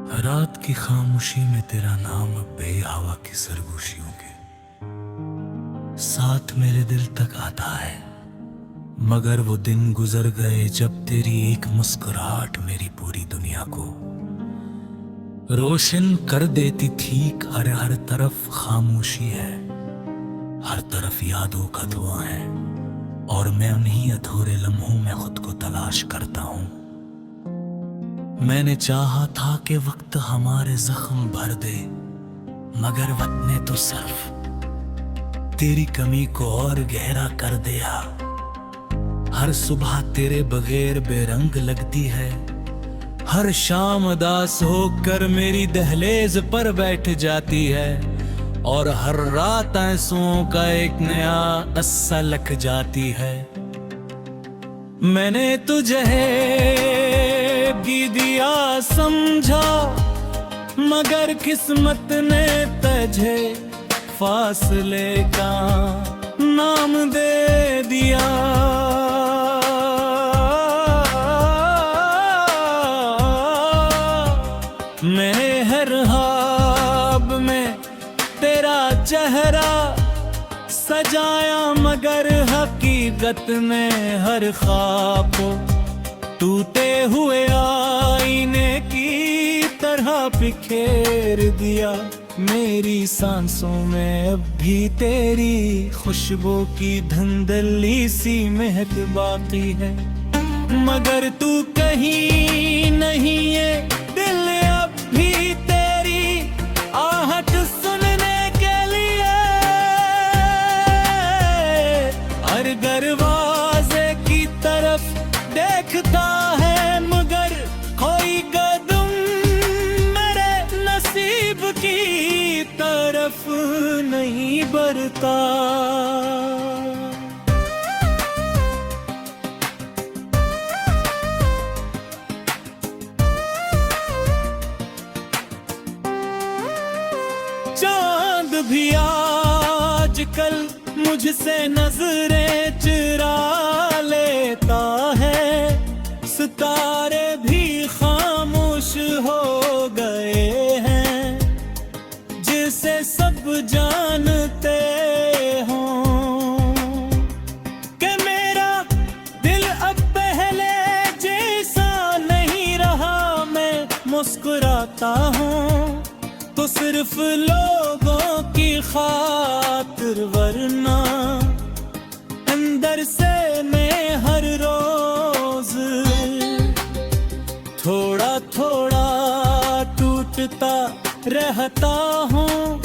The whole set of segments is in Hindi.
रात की खामोशी में तेरा नाम बेहवा की सरगोशियों के साथ मेरे दिल तक आता है। मगर वो दिन गुजर गए जब तेरी एक मुस्कुराहट मेरी पूरी दुनिया को रोशन कर देती थी। हर हर तरफ खामोशी है, हर तरफ यादों का धुआं है, और मैं उन्हीं अधूरे लम्हों में खुद को तलाश करता हूं। मैंने चाहा था कि वक्त हमारे जख्म भर दे, मगर वक्त ने तो सिर्फ तेरी कमी को और गहरा कर दिया। हर सुबह तेरे बगैर बेरंग लगती है, हर शाम उदास होकर मेरी दहलीज पर बैठ जाती है, और हर रात आंसुओं का एक नया अस्सा लग जाती है। मैंने तुझे भी दिया समझा, मगर किस्मत ने तुझे फासले का नाम दे दिया। मेरे हर ख्वाब में तेरा चेहरा सजाया, मगर हकीकत में हर ख्वाब को टूटे हुए आईने की तरह बिखेर दिया। मेरी सांसों में अब भी तेरी खुशबू की धुंधली सी महक बाकी है, मगर तू कहीं नहीं है। दिल अब भी तेरी आहट सुनने के लिए हर दरवाजे की तरफ देखता है, मगर कोई कदम मेरे नसीब की तरफ नहीं बढ़ता। चांद भी आजकल मुझसे नजरें चुरा लेता है, सितारे भी खामोश हो गए हैं। जिसे सब जानते हो कि मेरा दिल अब पहले जैसा नहीं रहा। मैं मुस्कुराता हूँ तो सिर्फ लोगों की खातिर, वरना अंदर से मैं हर रोज थोड़ा थोड़ा टूटता रहता हूँ।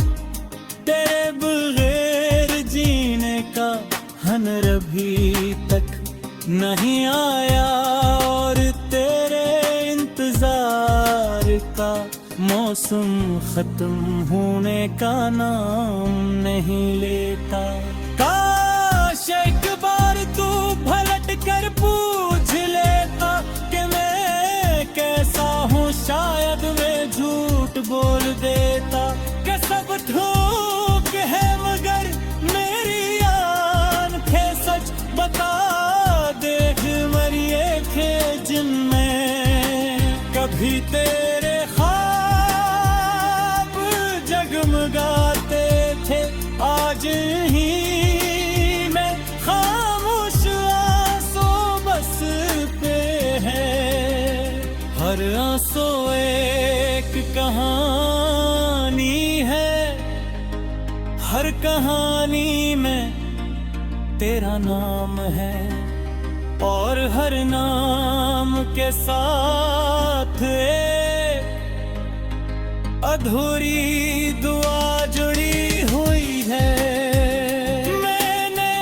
तेरे बगैर जीने का हुनर अभी तक नहीं आया, और तेरे इंतजार का मौसम खत्म होने का नाम नहीं लेता। काश एक बार तू पलट कर पूछ लेता कि मैं कैसा हूँ, शायद मैं झूठ बोल देता कि सब ठोक है, मगर मेरी आंखें सच बता देख मरी आंखें जिनमें कभी तेरे ख्वाब जगमगाते थे। आज ही मैं खामोश आंसू बस पे है, हर आंसू एक कहानी है, हर कहानी में तेरा नाम है, और हर नाम के साथ एक अधूरी दुआ जुड़ी हुई है। मैंने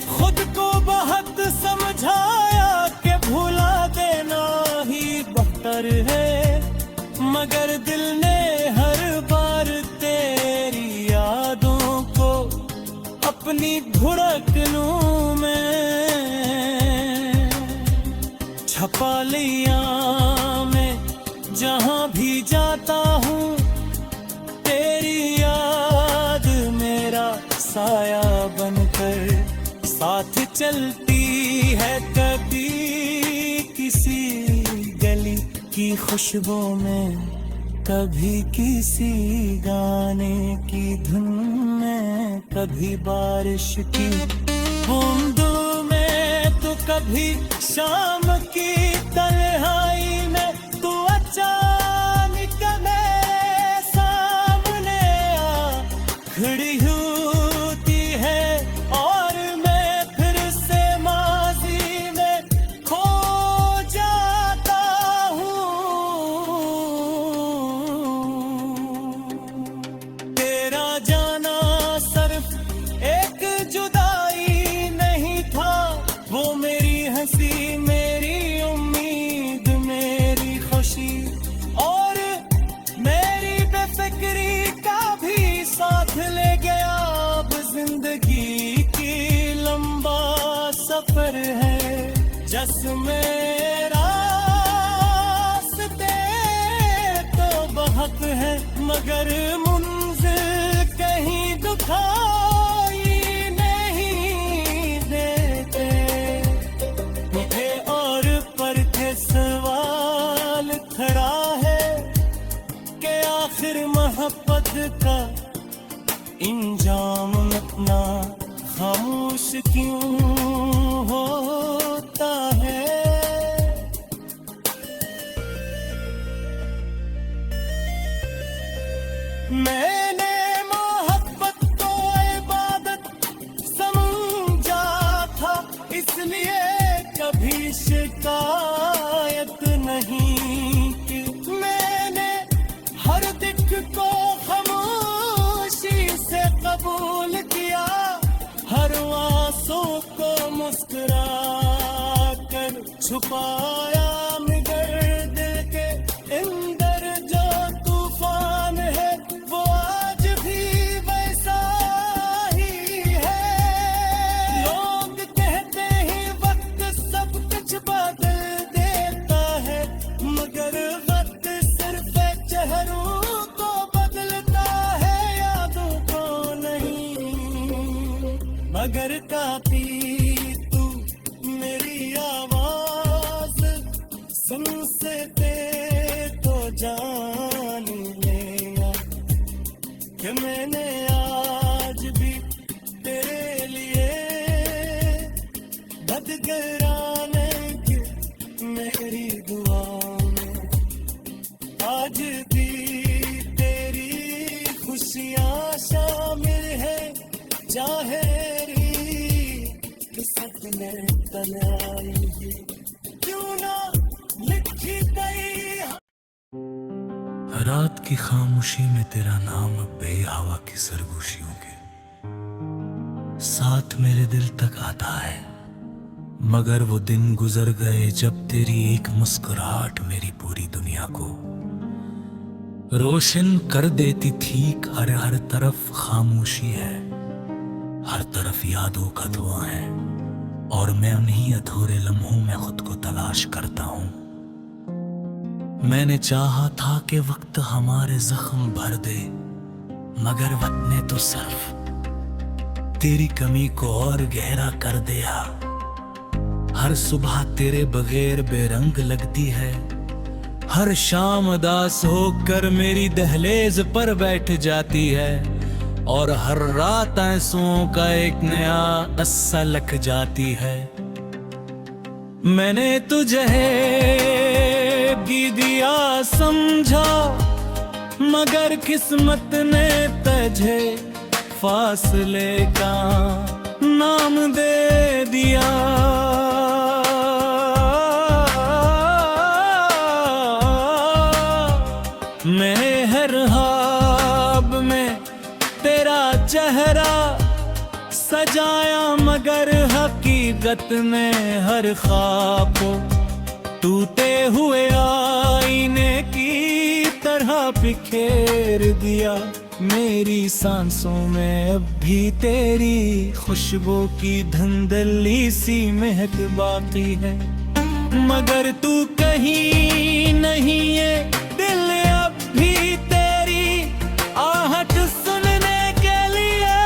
खुद को बहुत समझाया कि भुला देना ही बेहतर है, मगर दिल ने हर बार तेरी यादों को अपनी धड़कनों में छपा लिया। मैं जहां भी जाता हूँ तेरी याद मेरा साया बनकर साथ चलती है। कभी किसी गली की खुशबू में, कभी किसी गाने की धुन में, कभी बारिश की बूंदों में, तो कभी शाम की तन्हाई में तू अचानक मेरे सामने आ खड़ी होती है और मैं फिर से माजी में खो जाता हूँ। तेरा जाना सिर्फ एक जुदाई नहीं था, वो मेरी हंसी, मेरी उम्मीद, मेरी खुशी और मेरी बेफिक्री का भी साथ ले गया। अब जिंदगी की लंबा सफर है, जिसमें रास्ते तो बहुत है, मगर मंजिल कहीं दिखाई नहीं देते। मुझे और पर थे सवाल खड़ा है कि आखिर मोहब्बत का इंजाम इतना खामोश क्यों होता है। मैंने मोहब्बत को इबादत समझा था, इसलिए कभी शिकायत नहीं की। मैंने हर दिक को खामोशी से कबूल किया, हर आंसू को मुस्कुरा कर छुपाया, मगर दिल के अंदर जो तूफान है वो आज भी वैसा ही है। लोग कहते ही वक्त सब कुछ बदल देता है, मगर वक्त सिर्फ चेहरों को बदलता है, यादों को नहीं। मगर काफी तू मेरी आवाज सुन से दे तो जान लेगा कि मैंने आज भी तेरे लिए बदगराने की मेरी दुआ में आज भी तेरी खुशियाँ शामिल है। चाहे सपने तनाई क्यों ना लिखी गई। रात की खामोशी में तेरा नाम बेहवा की सरगोशियों के साथ मेरे दिल तक आता है, मगर वो दिन गुजर गए जब तेरी एक मुस्कुराहट मेरी पूरी दुनिया को रोशन कर देती थी। हर तरफ खामोशी है, हर तरफ यादों का धुआं है, और मैं उन्हीं अधूरे लम्हों में खुद को तलाश करता हूँ। मैंने चाहा था कि वक्त हमारे जख्म भर दे, मगर वक्त ने तो सिर्फ तेरी कमी को और गहरा कर दिया। हर सुबह तेरे बगैर बेरंग लगती है, हर शाम उदास होकर मेरी दहलीज पर बैठ जाती है, और हर रात आंसुओं का एक नया अस्सा लग जाती है। मैंने तुझे भी दिया समझा, मगर किस्मत ने तुझे फासले का नाम दे दिया। मैं हर ख्वाब में तेरा चेहरा सजाया, मगर हकीकत में हर ख्वाब को टूटे हुए आईने की तरह बिखेर दिया। मेरी सांसों में अब भी तेरी खुशबू की धुंधली सी महक बाकी है, मगर तू कहीं नहीं है। दिल अब भी तेरी आहट सुनने के लिए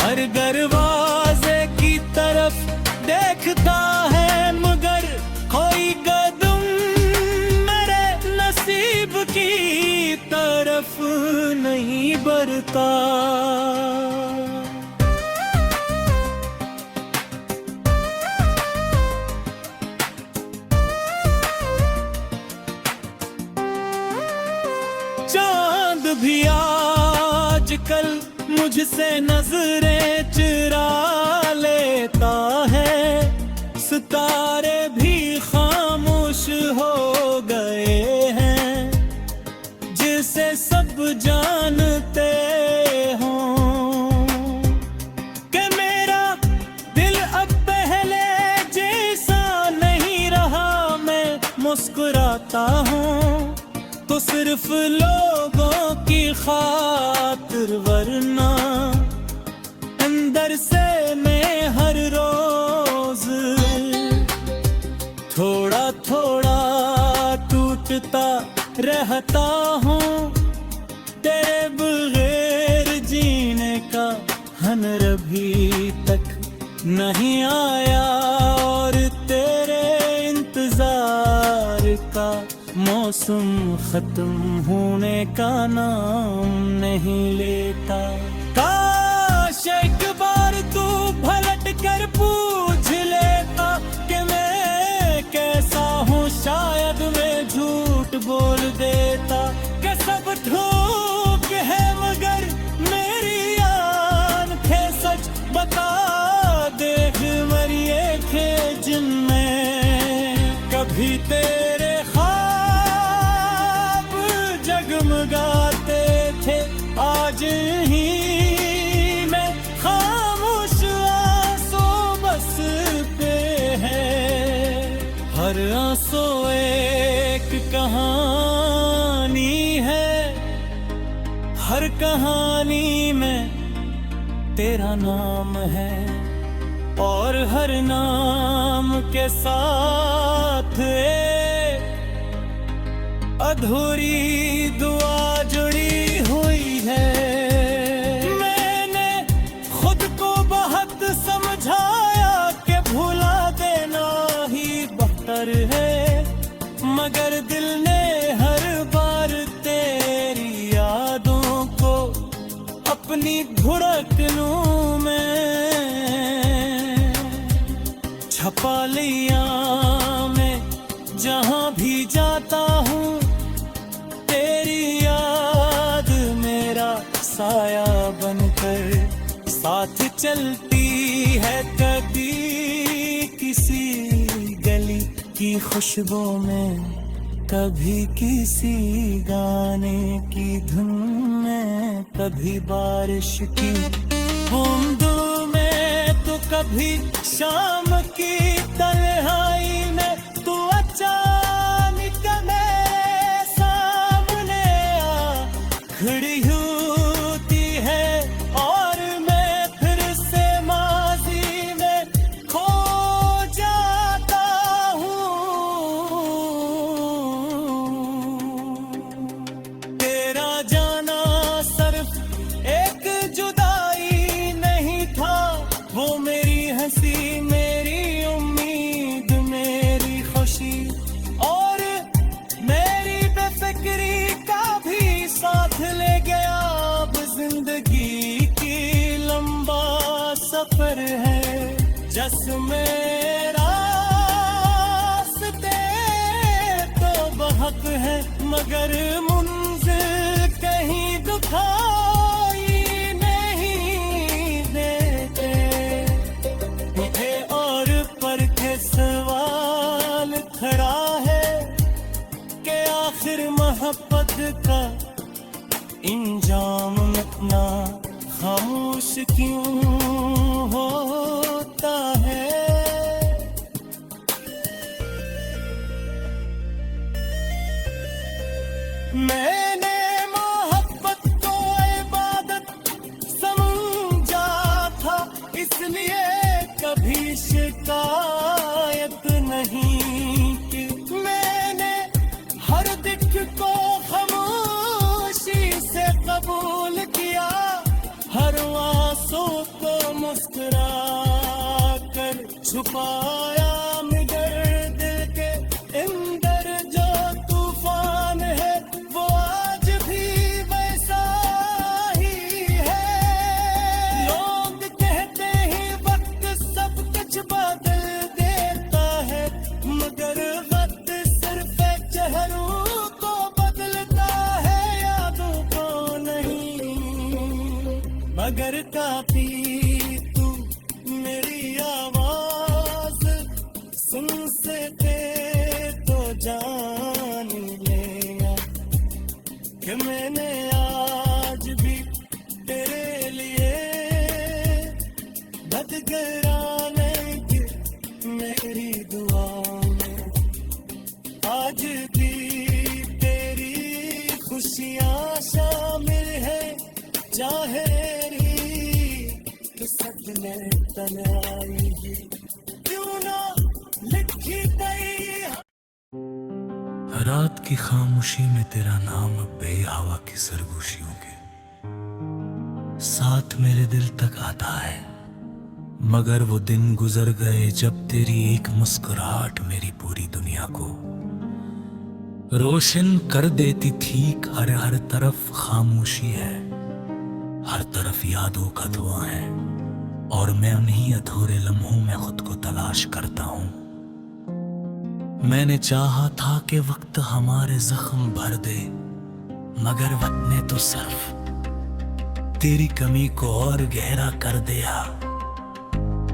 हर दरवाजे की तरफ देखता है, मगर कोई कदम मेरे बरसता। चांद भी आजकल मुझसे नजरें चुरा लेता है, सितारे भी खामोश हो गए हैं, जिसे सब जानते हों कि मेरा दिल अब पहले जैसा नहीं रहा। मैं मुस्कुराता हूँ तो सिर्फ लोगों की खातिर, वरना अंदर से मैं हर रोज थोड़ा थोड़ा टूटता रहता हूँ। तेरे बगैर जीने का हुनर अभी तक नहीं आया, और तेरे इंतजार का मौसम खत्म होने का नाम नहीं लेता। काश एक बार तू पलट कर पूछ लेता कि मैं कैसा हूँ, शायद मैं झूठ बोल देता कि सब धूप है मगर मेरी आंखें सच बता देख मरिए थे जिनमें कभी तेरे जगमगाते थे। आज ही मैं खामोश आंसू बस पे है, हर आंसू एक कहानी है, हर कहानी में तेरा नाम है, और हर नाम के साथ अधूरी दुआ जुड़ी हुई है। मैंने खुद को बहुत समझाया कि भुला देना ही बेहतर है, मगर दिल ने हर बार तेरी यादों को अपनी धड़कनों में छपा लिया। मैं जहाँ भी जाता हूँ तेरी याद मेरा साया बनकर साथ चलती है। कभी किसी गली की खुशबू में, कभी किसी गाने की धुन में, कभी बारिश की बूंदों में, तो कभी शाम की तन्हाई में। तू अचानक मेरे सामने आ खड़ी होती है, और मैं फिर से माजी में खो जाता हूँ। तेरा जाना सिर्फ एक जुदाई नहीं था, वो मेरी हंसी, मेरी उम्मीद, मेरी खुशी, और मेरी बेफिक्री का भी साथ ले गया। अब जिंदगी की लंबा सफर है, जिसमें रास्ते तो बहुत है, मगर मंजिल कहीं दिखाई नहीं देते। मुझे और पर के सवाल खड़ा है कि आखिर मोहब्बत का इंजाम इतना खामोश क्यों होता है। मैंने मोहब्बत को इबादत समझा था, इसलिए कभी शिकायत नहीं की। मैंने हर दिख को खामोशी से कबूल किया, हर आंसू को मुस्कुरा कर छुपाया। मगर दिल के अंदर जो तूफान है, वो आज भी वैसा ही आज भी तेरी खुशियाँ शामिल है, चाहे सदमे तन्हाई क्यों ना लिखी गई। रात की खामोशी में तेरा नाम बेहवा की सरगोशियों के साथ मेरे दिल तक आता है, मगर वो दिन गुजर गए जब तेरी एक मुस्कुराहट मेरी पूरी दुनिया को रोशन कर देती थी। हर तरफ खामोशी है, हर तरफ यादों का धुआं है, और मैं उन्हीं अधूरे लम्हों में खुद को तलाश करता हूं। मैंने चाहा था कि वक्त हमारे जख्म भर दे, मगर वक्त ने तो सिर्फ तेरी कमी को और गहरा कर दिया।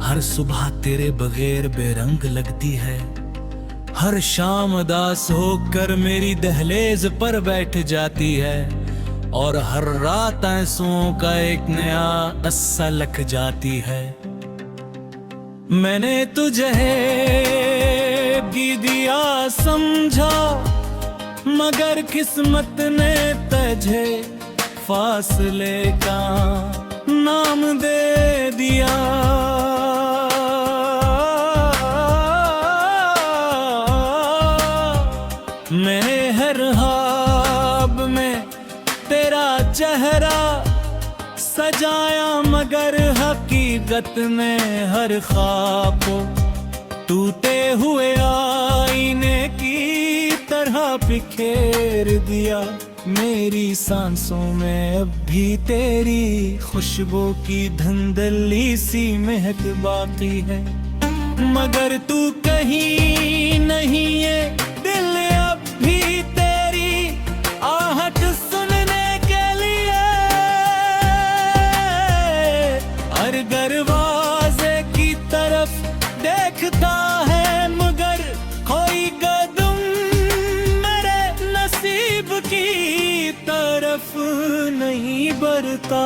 हर सुबह तेरे बगैर बेरंग लगती है, हर शाम उदास होकर मेरी दहलीज पर बैठ जाती है, और हर रात आंसुओं का एक नया अस्सा लग जाती है। मैंने तुझे भी दिया समझा, मगर किस्मत ने तुझे फासले का नाम दे दिया। मैंने हर ख्वाब में तेरा चेहरा सजाया, मगर हकीकत में हर ख्वाब को टूटे हुए आईने की तरह बिखेर दिया। मेरी सांसों में अब भी तेरी खुशबू की धुंधली सी महक बाकी है, मगर तू कहीं नहीं है। दिल अब भी तेरी आहट सुनने के लिए हर दरवाजे की तरफ देखता है, मगर कोई कदम मेरे नसीब की तरफ नहीं बढ़ता।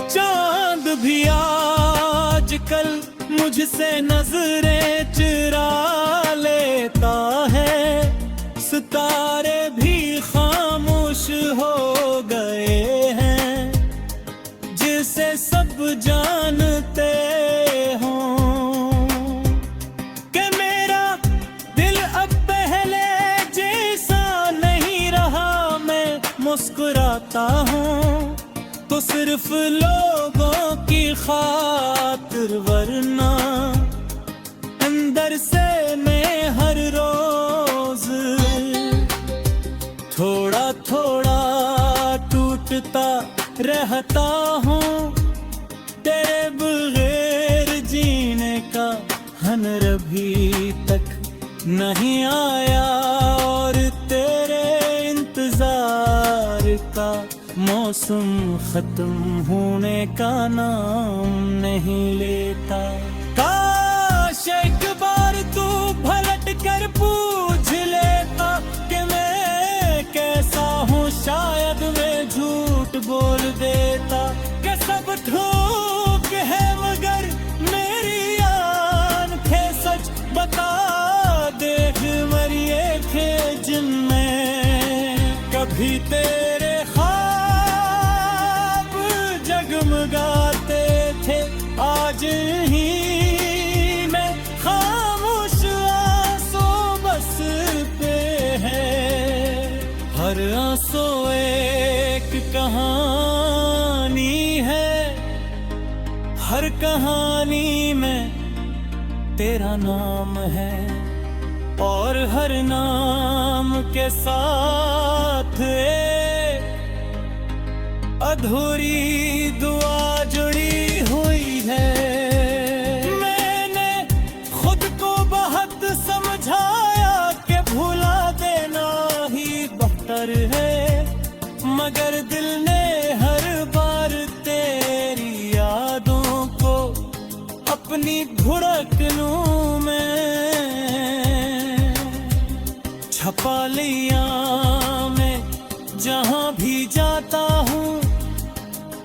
चांद भी आजकल मुझसे नजरें चुरा लेता है, सितारे भी खामोश हो गए हैं, जिसे सब जानते हों कि मेरा दिल अब पहले जैसा नहीं रहा। मैं मुस्कुराता हूँ तो सिर्फ लोगों की खातिर, वरना अंदर से मैं हर रोज थोड़ा थोड़ा टूटता रहता हूँ। तेरे बगैर जीने का हुनर अभी तक नहीं आया, और तेरे इंतजार का मौसम खत्म होने का नाम नहीं लेता। काश एक बार तू पलट कर पूछ लेता कि मैं कैसा हूँ, शायद मैं झूठ बोल देता कि सब धूप है, मगर मेरी आंखें सच बता देख मरी आंखें जिनमें कभी तेरे जगमगाते थे, आज ही मैं खामोश आंसू बस पे है। हर आंसू एक कहानी है, हर कहानी में तेरा नाम है, और हर नाम के साथ अधूरी दुआ जुड़ी हुई है। मैंने खुद को बहुत समझाया कि भुला देना ही बेहतर है, मगर दिल ने हर बार तेरी यादों को अपनी धड़कनों में छपा लिया। मैं जहाँ भी ही जाता हूँ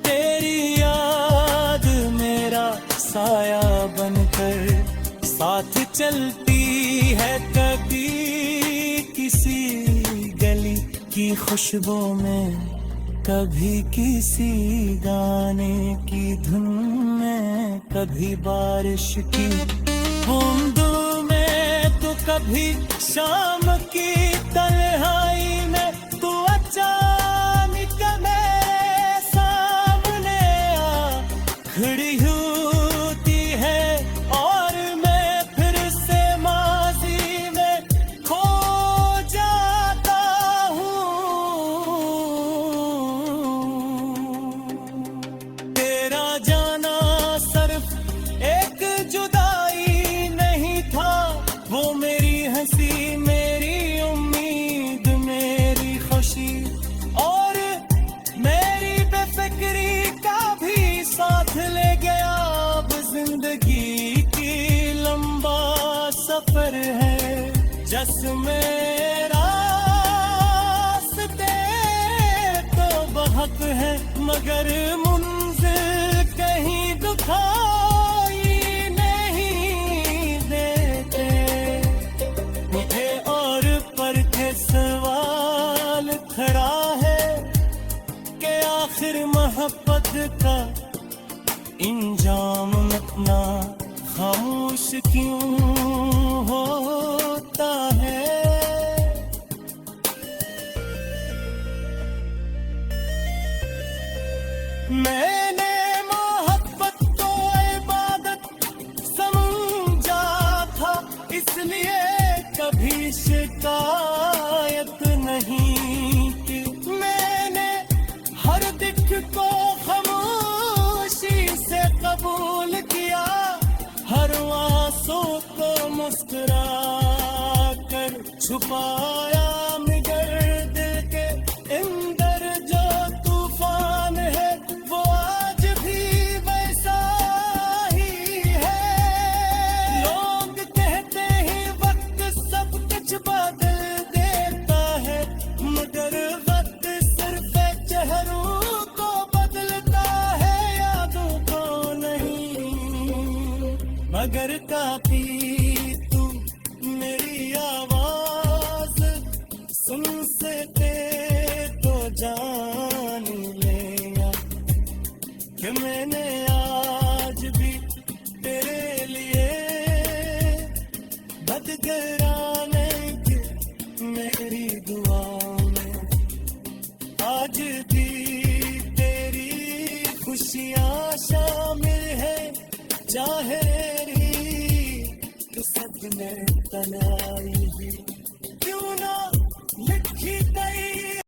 तेरी याद मेरा साया बनकर साथ चलती है। कभी किसी गली की खुशबू में, कभी किसी गाने की धुन में, कभी बारिश की बूंद में, तो कभी शाम की तन्हाई में तू अचानक मेरे सामने आ खड़ी होती है और मैं फिर से माजी में खो जाता हूँ। तेरा जाना सिर्फ एक जुदाई नहीं था, वो मेरी हंसी, मेरी उम्मीद, मेरी खुशी और मेरी बेफिक्री का भी साथ ले गया। अब जिंदगी की लंबा सफर है, जिसमें रास्ते तो बहुत है, मगर मंजिल कहीं दिखाई नहीं देते मुझे। और पर के सवाल खड़ा है कि आखिर मोहब्बत का इंजाम इतना खामोश क्यों होता है। मैंने मोहब्बत को इबादत समझा था, इसलिए कभी शिकायत नहीं की। मैंने हर दिख को खामोशी से कबूल किया, हर आंसू को मुस्कुरा कर छुपाया। मगर दिल के अंदर जो तूफान है वो आज भी वैसा ही है। लोग कहते हैं वक्त सब कुछ बदल देता है, मगर वक्त सिर्फ चेहरों को बदलता है, यादों को नहीं। मगर काफी तू मेरी आवाज सुन सके तो जान लेगा कि मैंने आज भी तेरे लिए बदगराने की मेरी दुआ में आज भी तेरी खुशियाँ शामिल है। चाहे तो सब में तनाई भी क्यों ना लिखी गई